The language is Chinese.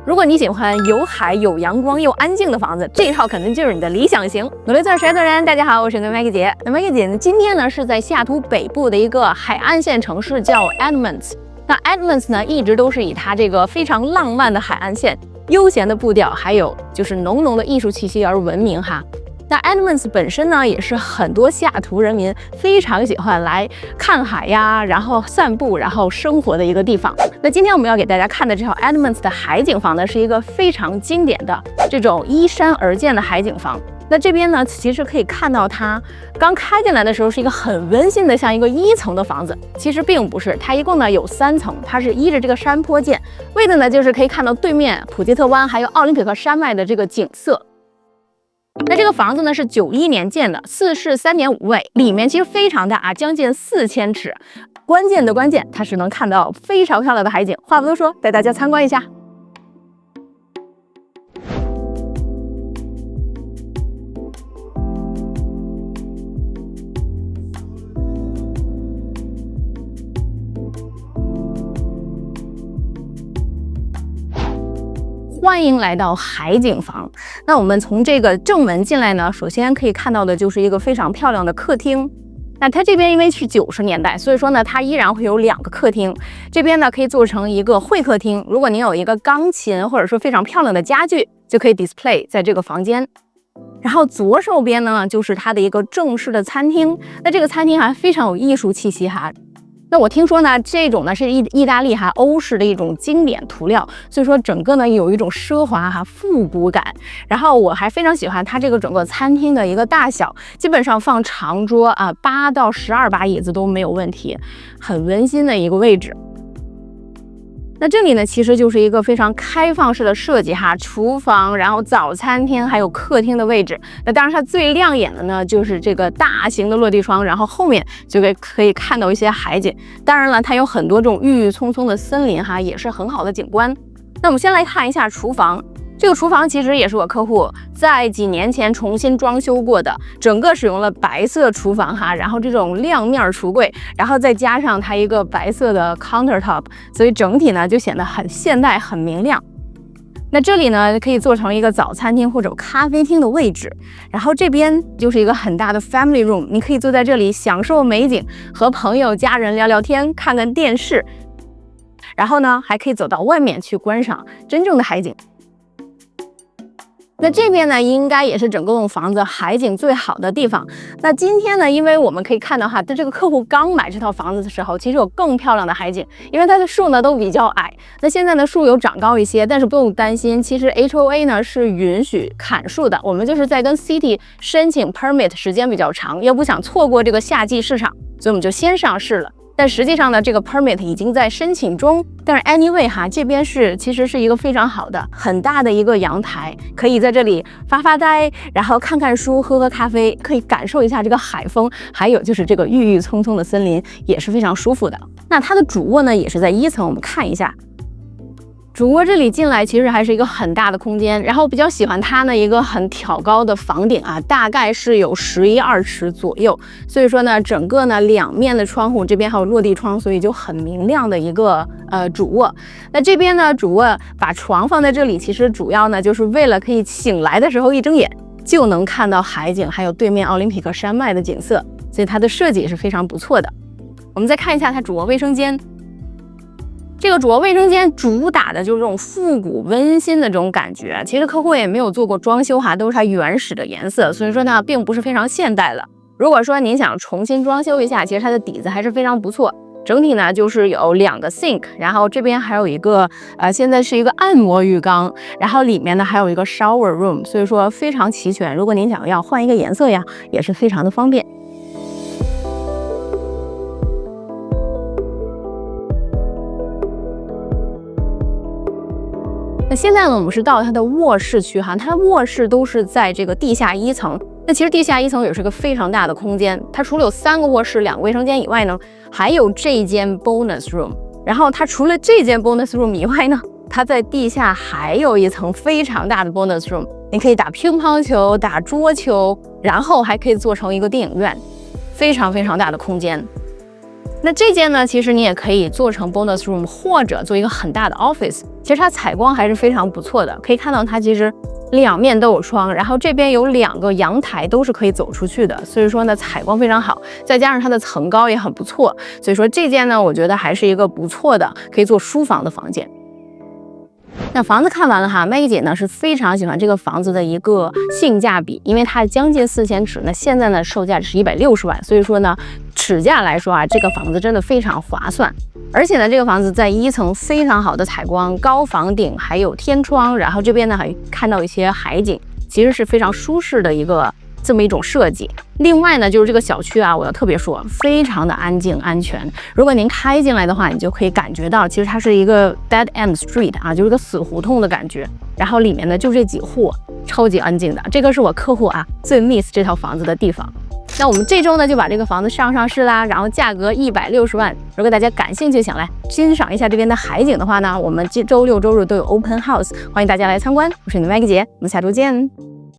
如果你喜欢有海、有阳光又安静的房子，这套肯定就是你的理想型。努力做谁做人，大家好，我是Maggie姐。那Maggie姐呢，今天呢是在西雅图北部的一个海岸线城市叫 Edmonds。那 Edmonds 呢一直都是以它这个非常浪漫的海岸线、悠闲的步调，还有就是浓浓的艺术气息而闻名哈。那 Edmonds 本身呢，也是很多西雅图人民非常喜欢来看海呀，然后散步，然后生活的一个地方。那今天我们要给大家看的这套 Edmonds 的海景房呢，是一个非常经典的这种依山而建的海景房。那这边呢，其实可以看到它刚开进来的时候是一个很温馨的，像一个1层的房子，其实并不是，它一共呢有3层，它是依着这个山坡建，为的呢就是可以看到对面普吉特湾还有奥林匹克山脉的这个景色。那这个房子呢是91年建的，4室3.5卫，里面其实非常大啊，将近4000尺。关键的关键，它是能看到非常漂亮的海景。话不多说，带大家参观一下。欢迎来到海景房。那我们从这个正门进来呢，首先可以看到的就是一个非常漂亮的客厅。那它这边因为是90年代，所以说呢，它依然会有2个客厅。这边呢可以做成一个会客厅，如果您有一个钢琴或者说非常漂亮的家具，就可以 display 在这个房间。然后左手边呢就是它的一个正式的餐厅。那这个餐厅还非常有艺术气息哈。那我听说呢，这种呢是意大利欧式的一种经典涂料，所以说整个呢有一种奢华复古感。然后我还非常喜欢它这个整个餐厅的一个大小，基本上放长桌8到12把椅子都没有问题，很温馨的一个位置。那这里呢，其实就是一个非常开放式的设计哈，厨房，然后早餐厅，还有客厅的位置。那当然它最亮眼的呢，就是这个大型的落地窗，然后后面就可以看到一些海景。当然了，它有很多这种郁郁葱葱的森林哈，也是很好的景观。那我们先来看一下厨房。这个厨房其实也是我客户在几年前重新装修过的，整个使用了白色厨房哈，然后这种亮面橱柜，然后再加上它一个白色的 countertop， 所以整体呢就显得很现代、很明亮。那这里呢可以做成一个早餐厅或者咖啡厅的位置，然后这边就是一个很大的 family room， 你可以坐在这里享受美景，和朋友、家人聊聊天，看看电视，然后呢还可以走到外面去观赏真正的海景。那这边呢，应该也是整个栋房子海景最好的地方。那今天呢，因为我们可以看到哈，这个客户刚买这套房子的时候，其实有更漂亮的海景，因为它的树呢都比较矮。那现在呢，树有长高一些，但是不用担心，其实 HOA 呢是允许砍树的。我们就是在跟 City 申请 permit 时间比较长，又不想错过这个夏季市场，所以我们就先上市了。但实际上呢，这个 permit 已经在申请中。但是 anyway 哈，这边其实是一个非常好的、很大的一个阳台，可以在这里发发呆，然后看看书、喝喝咖啡，可以感受一下这个海风，还有就是这个郁郁葱葱的森林，也是非常舒服的。那它的主卧呢，也是在1层，我们看一下。主卧这里进来其实还是一个很大的空间，然后比较喜欢它呢一个很挑高的房顶啊，大概是有11-12尺左右，所以说呢整个呢2面的窗户，这边还有落地窗，所以就很明亮的一个主卧。那这边呢主卧把床放在这里，其实主要呢就是为了可以醒来的时候一睁眼就能看到海景，还有对面奥林匹克山脉的景色，所以它的设计也是非常不错的。我们再看一下它主卧卫生间。这个主卧卫生间主打的就是这种复古温馨的这种感觉，其实客户也没有做过装修哈，都是它原始的颜色，所以说呢并不是非常现代了。如果说您想重新装修一下，其实它的底子还是非常不错。整体呢就是有2个 sink， 然后这边还有一个现在是一个按摩浴缸，然后里面呢还有一个 shower room， 所以说非常齐全。如果您想要换一个颜色呀，也是非常的方便。那现在呢，我们是到它的卧室区哈，它的卧室都是在这个地下1层。那其实地下1层也是个非常大的空间，它除了有3个卧室、2个卫生间以外呢，还有这间 bonus room。然后它除了这间 bonus room 以外呢，它在地下还有一层非常大的 bonus room， 你可以打乒乓球、打桌球，然后还可以做成一个电影院，非常非常大的空间。那这间呢，其实你也可以做成 bonus room， 或者做一个很大的 office。其实它采光还是非常不错的，可以看到它其实两面都有窗，然后这边有2个阳台都是可以走出去的，所以说呢采光非常好，再加上它的层高也很不错，所以说这间呢，我觉得还是一个不错的可以做书房的房间。那房子看完了哈，Maggie 姐呢是非常喜欢这个房子的一个性价比，因为它将近4000尺，那现在呢售价是160万，所以说呢尺价来说啊，这个房子真的非常划算。而且呢，这个房子在1层非常好的采光，高房顶，还有天窗，然后这边呢还看到一些海景，其实是非常舒适的这么一种设计。另外呢，就是这个小区啊，我要特别说，非常的安静安全。如果您开进来的话，你就可以感觉到，其实它是一个 dead end street 啊，就是个死胡同的感觉。然后里面呢就这几户，超级安静的。这个是我客户啊最 miss 这套房子的地方。那我们这周呢就把这个房子上市啦，然后价格160万。如果大家感兴趣想来欣赏一下这边的海景的话呢，我们周6、周日都有 open house， 欢迎大家来参观。我是你的 Maggie 姐，我们下周见。